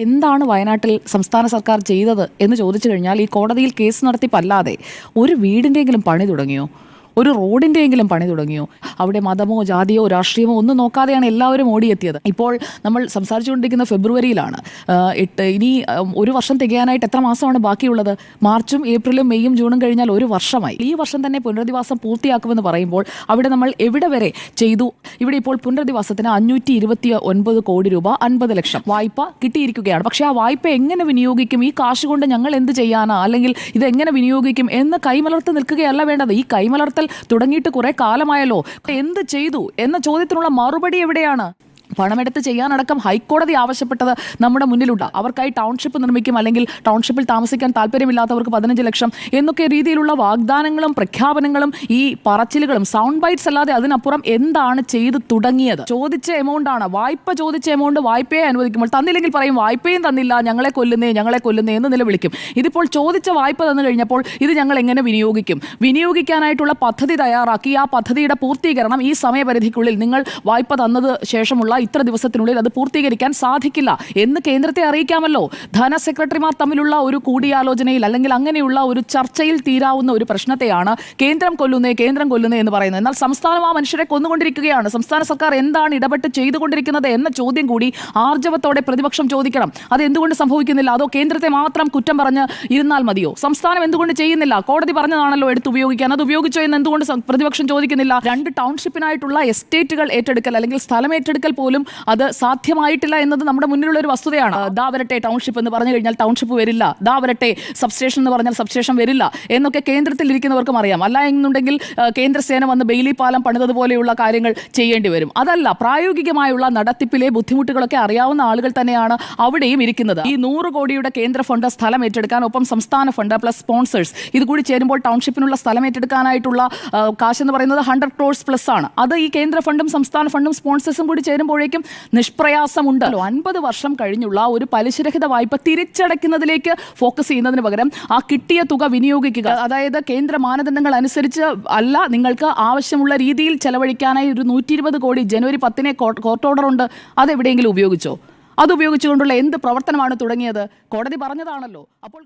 എന്താണ് വയനാട്ടിൽ സംസ്ഥാന സർക്കാർ ചെയ്തത് എന്ന് ചോദിച്ചു കഴിഞ്ഞാൽ ഈ കോടതിയിൽ കേസ് നടത്തിപ്പല്ലാതെ ഒരു വീടിൻ്റെയെങ്കിലും പണി തുടങ്ങിയോ? ഒരു റോഡിൻ്റെയെങ്കിലും പണി തുടങ്ങിയോ? അവിടെ മതമോ ജാതിയോ രാഷ്ട്രീയമോ ഒന്നും നോക്കാതെയാണ് എല്ലാവരും ഓടിയെത്തിയത്. ഇപ്പോൾ നമ്മൾ സംസാരിച്ചുകൊണ്ടിരിക്കുന്ന ഫെബ്രുവരിയിലാണ്. ഇനി ഒരു വർഷം തികയാനായിട്ട് എത്ര മാസമാണ് ബാക്കിയുള്ളത്? മാർച്ചും ഏപ്രിലും മെയ്യും ജൂണും കഴിഞ്ഞാൽ ഒരു വർഷമായി. ഈ വർഷം തന്നെ പുനരധിവാസം പൂർത്തിയാക്കുമെന്ന് പറയുമ്പോൾ അവിടെ നമ്മൾ എവിടെ വരെ ചെയ്തു? ഇവിടെ ഇപ്പോൾ പുനരധിവാസത്തിന് 529 കോടി രൂപ 50 ലക്ഷം വായ്പ കിട്ടിയിരിക്കുകയാണ്. പക്ഷേ ആ വായ്പ എങ്ങനെ വിനിയോഗിക്കും? ഈ കാശ് കൊണ്ട് ഞങ്ങൾ എന്ത് ചെയ്യാനാ, അല്ലെങ്കിൽ ഇത് എങ്ങനെ വിനിയോഗിക്കും എന്ന് കൈമലർത്ത് നിൽക്കുകയല്ല വേണ്ടത്. ഈ കൈമലർത്തൽ തുടങ്ങിയിട്ട് കുറെ കാലമായല്ലോ. എന്ത് ചെയ്തു എന്ന ചോദ്യത്തിനുള്ള മറുപടി എവിടെയാണ്? പണമെടുത്ത് ചെയ്യാനടക്കം ഹൈക്കോടതി ആവശ്യപ്പെട്ടത് നമ്മുടെ മുന്നിലുണ്ട്. അവർക്കായി ടൗൺഷിപ്പ് നിർമ്മിക്കും, അല്ലെങ്കിൽ ടൗൺഷിപ്പിൽ താമസിക്കാൻ താല്പര്യമില്ലാത്തവർക്ക് 15 ലക്ഷം എന്നൊക്കെ രീതിയിലുള്ള വാഗ്ദാനങ്ങളും പ്രഖ്യാപനങ്ങളും ഈ പറച്ചിലുകളും സൗണ്ട് ബൈറ്റ്സ് അല്ലാതെ അതിനപ്പുറം എന്താണ് ചെയ്തു തുടങ്ങിയത്? ചോദിച്ച എമൗണ്ട് ആണ്, വായ്പ ചോദിച്ച എമൗണ്ട് വായ്പയെ അനുവദിക്കുമ്പോൾ തന്നില്ലെങ്കിൽ പറയും വായ്പയും തന്നില്ല, ഞങ്ങളെ കൊല്ലുന്നേ എന്ന് നിലവിളിക്കും. ഇതിപ്പോൾ ചോദിച്ച വായ്പ തന്നു കഴിഞ്ഞപ്പോൾ ഇത് ഞങ്ങൾ എങ്ങനെ വിനിയോഗിക്കും? വിനിയോഗിക്കാനായിട്ടുള്ള പദ്ധതി തയ്യാറാക്കി ആ പദ്ധതിയുടെ പൂർത്തീകരണം ഈ സമയപരിധിക്കുള്ളിൽ, നിങ്ങൾ വായ്പ തന്നത് ശേഷമുള്ള ഇത്ര ദിവസത്തിനുള്ളിൽ അത് പൂർത്തീകരിക്കാൻ സാധിക്കില്ല എന്ന് കേന്ദ്രത്തെ അറിയിക്കാമല്ലോ. ധനസെക്രട്ടറിമാർ തമ്മിലുള്ള ഒരു കൂടിയാലോചനയിൽ, അല്ലെങ്കിൽ അങ്ങനെയുള്ള ഒരു ചർച്ചയിൽ തീരാവുന്ന ഒരു പ്രശ്നത്തെയാണ് കേന്ദ്രം കൊല്ലുന്നേ എന്ന് പറയുന്നത്. എന്നാൽ സംസ്ഥാനം ആ മനുഷ്യരെ കൊന്നുകൊണ്ടിരിക്കുകയാണ്. സംസ്ഥാന സർക്കാർ എന്താണ് ഇടപെട്ട് ചെയ്തുകൊണ്ടിരിക്കുന്നത് എന്ന ചോദ്യം കൂടി ആർജവത്തോടെ പ്രതിപക്ഷം ചോദിക്കണം. അത് എന്തുകൊണ്ട് സംഭവിക്കുന്നില്ല? അതോ കേന്ദ്രത്തെ മാത്രം കുറ്റം പറഞ്ഞ് ഇരുന്നാൽ മതിയോ? സംസ്ഥാനം എന്തുകൊണ്ട് ചെയ്യുന്നില്ല? കോടതി പറഞ്ഞതാണല്ലോ എടുത്ത് ഉപയോഗിക്കാൻ. അത് ഉപയോഗിച്ചോ എന്ന് എന്തുകൊണ്ട് പ്രതിപക്ഷം ചോദിക്കുന്നില്ല? 2 ടൗൺഷിപ്പിനായിട്ടുള്ള എസ്റ്റേറ്റുകൾ ഏറ്റെടുക്കൽ, അല്ലെങ്കിൽ സ്ഥലം ഏറ്റെടുക്കൽ പോലും അത് സാധ്യമായിട്ടില്ല എന്നത് നമ്മുടെ മുന്നിലുള്ള ഒരു വസ്തുതയാണ്. ദാവരട്ടെ ടൗൺഷിപ്പ് എന്ന് പറഞ്ഞു കഴിഞ്ഞാൽ ടൗൺഷിപ്പ് വരില്ല, ദാവരട്ടെ സബ്സ്റ്റേഷൻ എന്ന് പറഞ്ഞാൽ സബ്സ്റ്റേഷൻ വരില്ല എന്നൊക്കെ കേന്ദ്രത്തിൽ ഇരിക്കുന്നവർക്കും അറിയാം. അല്ല എന്നുണ്ടെങ്കിൽ കേന്ദ്രസേന വന്ന് ബെയിലി പാലം പണിതതുപോലെയുള്ള കാര്യങ്ങൾ ചെയ്യേണ്ടി വരും. അതല്ല, പ്രായോഗികമായുള്ള നടത്തിപ്പിലെ ബുദ്ധിമുട്ടുകളൊക്കെ അറിയാവുന്ന ആളുകൾ തന്നെയാണ് അവിടെയും ഇരിക്കുന്നത്. ഈ 100 കോടിയുടെ കേന്ദ്ര ഫണ്ട് സ്ഥലം ഏറ്റെടുക്കാൻ, ഒപ്പം സംസ്ഥാന ഫണ്ട് പ്ലസ് സ്പോൺസേഴ്സ് ഇത് കൂടി ചേരുമ്പോൾ ടൗൺഷിപ്പിനുള്ള സ്ഥലം ഏറ്റെടുക്കാനായിട്ടുള്ള കാശ് എന്ന് പറയുന്നത് 100 crores പ്ലസ് ആണ്. അത് ഈ കേന്ദ്ര ഫണ്ടും സംസ്ഥാന ഫണ്ടും സ്പോൺസേഴ്സും കൂടി ചേരുമ്പോഴേക്കും നിഷ്പ്രയാസമുണ്ടല്ലോ. 50 വർഷം കഴിഞ്ഞുള്ള ഒരു പലിശരഹിത വായ്പ തിരിച്ചടയ്ക്കുന്നതിലേക്ക് ഫോക്കസ് ചെയ്യുന്നതിന് പകരം ആ കിട്ടിയ തുക വിനിയോഗിക്കുക. അതായത് കേന്ദ്ര മാനദണ്ഡങ്ങൾ അനുസരിച്ച് അല്ല, നിങ്ങൾക്ക് ആവശ്യമുള്ള രീതിയിൽ ചെലവഴിക്കാനായി ഒരു 120 കോടി ജനുവരി 10 കോർട്ട് ഓർഡർ ഉണ്ട്. അതെവിടെയെങ്കിലും ഉപയോഗിച്ചോ? അത് ഉപയോഗിച്ചുകൊണ്ടുള്ള എന്ത് പ്രവർത്തനമാണ് തുടങ്ങിയത്? കോടതി പറഞ്ഞതാണല്ലോ. അപ്പോൾ